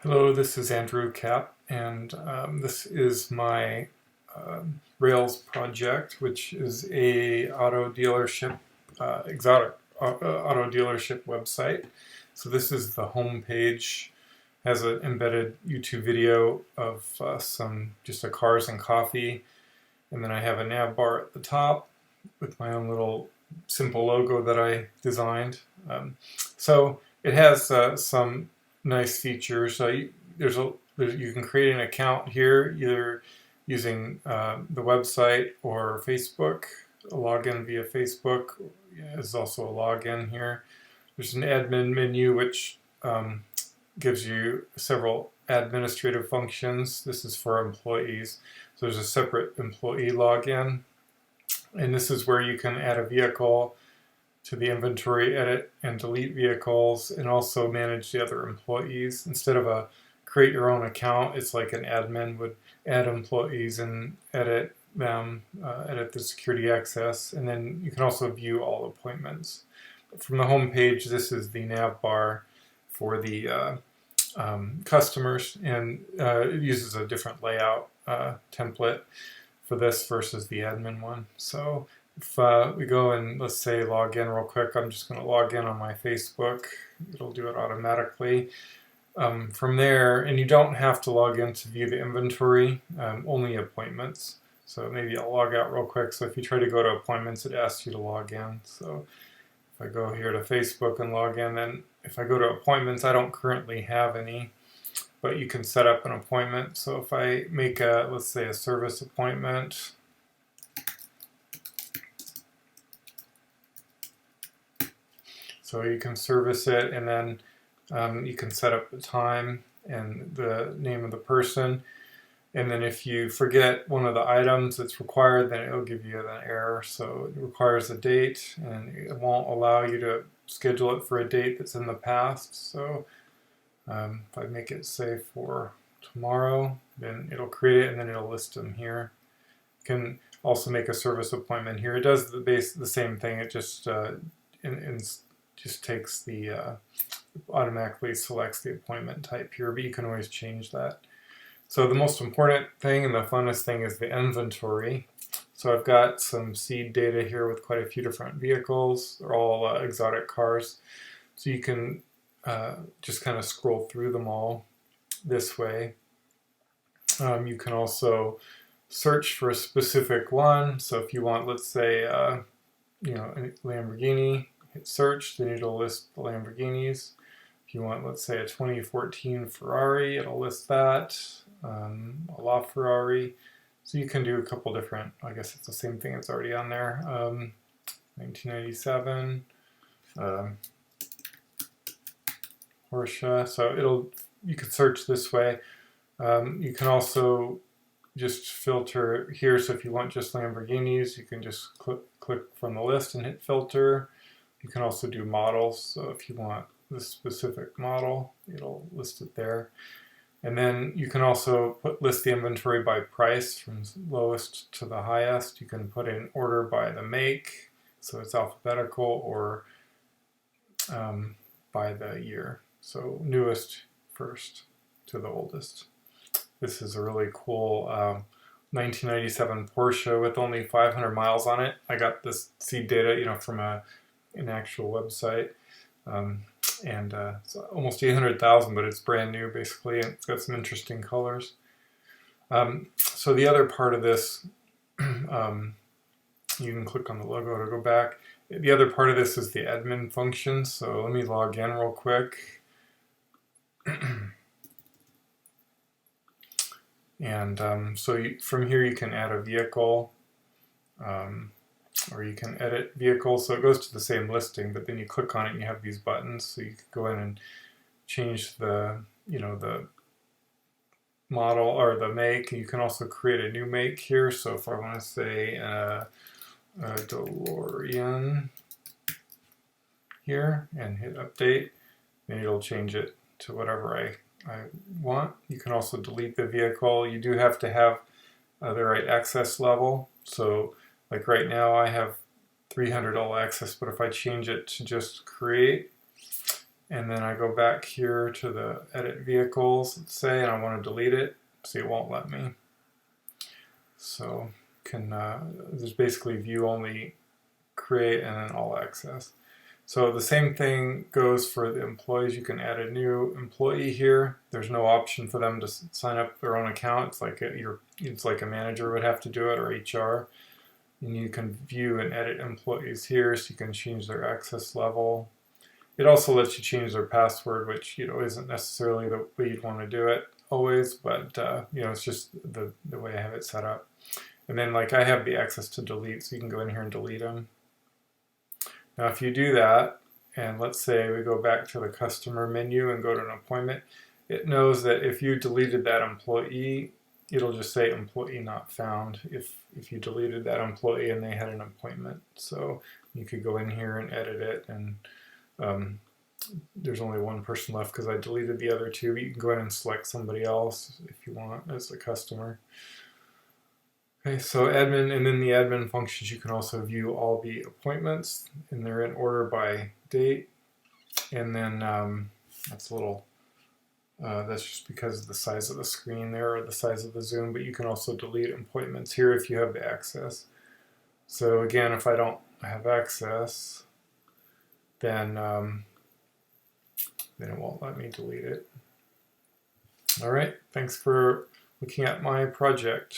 Hello, this is Andrew Kapp, and this is my Rails project, which is a auto dealership, exotic auto dealership website. So this is the home page. Has an embedded YouTube video of just a cars and coffee, and then I have a nav bar at the top with my own little simple logo that I designed. So it has some nice features. You can create an account here, either using the website or Facebook. A login via Facebook is also a login here. There's an admin menu which gives you several administrative functions. This is for employees. So there's a separate employee login, and this is where you can add a vehicle to the inventory, edit and delete vehicles, and also manage the other employees. Instead of a create your own account, it's like an admin would add employees and edit them, edit the security access, and then you can also view all appointments. From the home page, this is the nav bar for the customers, and it uses a different layout template for this versus the admin one. So if we go and let's say log in real quick, I'm just going to log in on my Facebook. It'll do it automatically. From there, and you don't have to log in to view the inventory, only appointments. So maybe I'll log out real quick. So if you try to go to appointments, it asks you to log in. So if I go here to Facebook and log in, then if I go to appointments, I don't currently have any, but you can set up an appointment. So if I make let's say a service appointment, so you can service it, and then you can set up the time and the name of the person. And then if you forget one of the items that's required, then it'll give you an error. So it requires a date, and it won't allow you to schedule it for a date that's in the past. So if I make it say for tomorrow, then it'll create it, and then it'll list them here. You can also make a service appointment here. It does the same thing. It just just takes the automatically selects the appointment type here, but you can always change that. So the most important thing and the funnest thing is the inventory. So I've got some seed data here with quite a few different vehicles. They're all exotic cars. So you can just kind of scroll through them all this way. You can also search for a specific one. So if you want, let's say, a Lamborghini, hit search, then it'll list the Lamborghinis. If you want, let's say, a 2014 Ferrari, it'll list that. A LaFerrari. So you can do a couple different, I guess it's the same thing that's already on there. 1997. Porsche. So you could search this way. You can also just filter here. So if you want just Lamborghinis, you can just click from the list and hit filter. You can also do models. So if you want this specific model, it'll list it there. And then you can also list the inventory by price from lowest to the highest. You can put in order by the make, so it's alphabetical, or by the year. So newest first to the oldest. This is a really cool 1997 Porsche with only 500 miles on it. I got this seed data, from an actual website. And it's almost 800,000, but it's brand new basically, and it's got some interesting colors. So the other part of this, you can click on the logo to go back. The other part of this is the admin function. So let me log in real quick. And from here you can add a vehicle, or you can edit vehicles. So it goes to the same listing, but then you click on it and you have these buttons. So you can go in and change the model or the make. You can also create a new make here. So if I want to say a DeLorean here and hit update, then it'll change it to whatever I want. You can also delete the vehicle. You do have to have the right access level. So like right now I have 300 all access, but if I change it to just create and then I go back here to the edit vehicles, let's say, and I want to delete it. See, it won't let me. So can there's basically view only, create, and then all access. So the same thing goes for the employees. You can add a new employee here. There's no option for them to sign up their own account. It's like it's like a manager would have to do it, or HR. And you can view and edit employees here, so you can change their access level. It also lets you change their password, which isn't necessarily the way you'd want to do it always, but it's just the way I have it set up. And then like I have the access to delete, so you can go in here and delete them. Now if you do that, and let's say we go back to the customer menu and go to an appointment, it knows that if you deleted that employee, it'll just say employee not found if you deleted that employee and they had an appointment. So you could go in here and edit it, and there's only one person left because I deleted the other two. But you can go ahead and select somebody else if you want as a customer. Okay, so admin, and then the admin functions, you can also view all the appointments, and they're in order by date. And then that's a little, that's just because of the size of the screen there, or the size of the zoom, but you can also delete appointments here if you have the access. So again, if I don't have access, then it won't let me delete it. All right, thanks for looking at my project.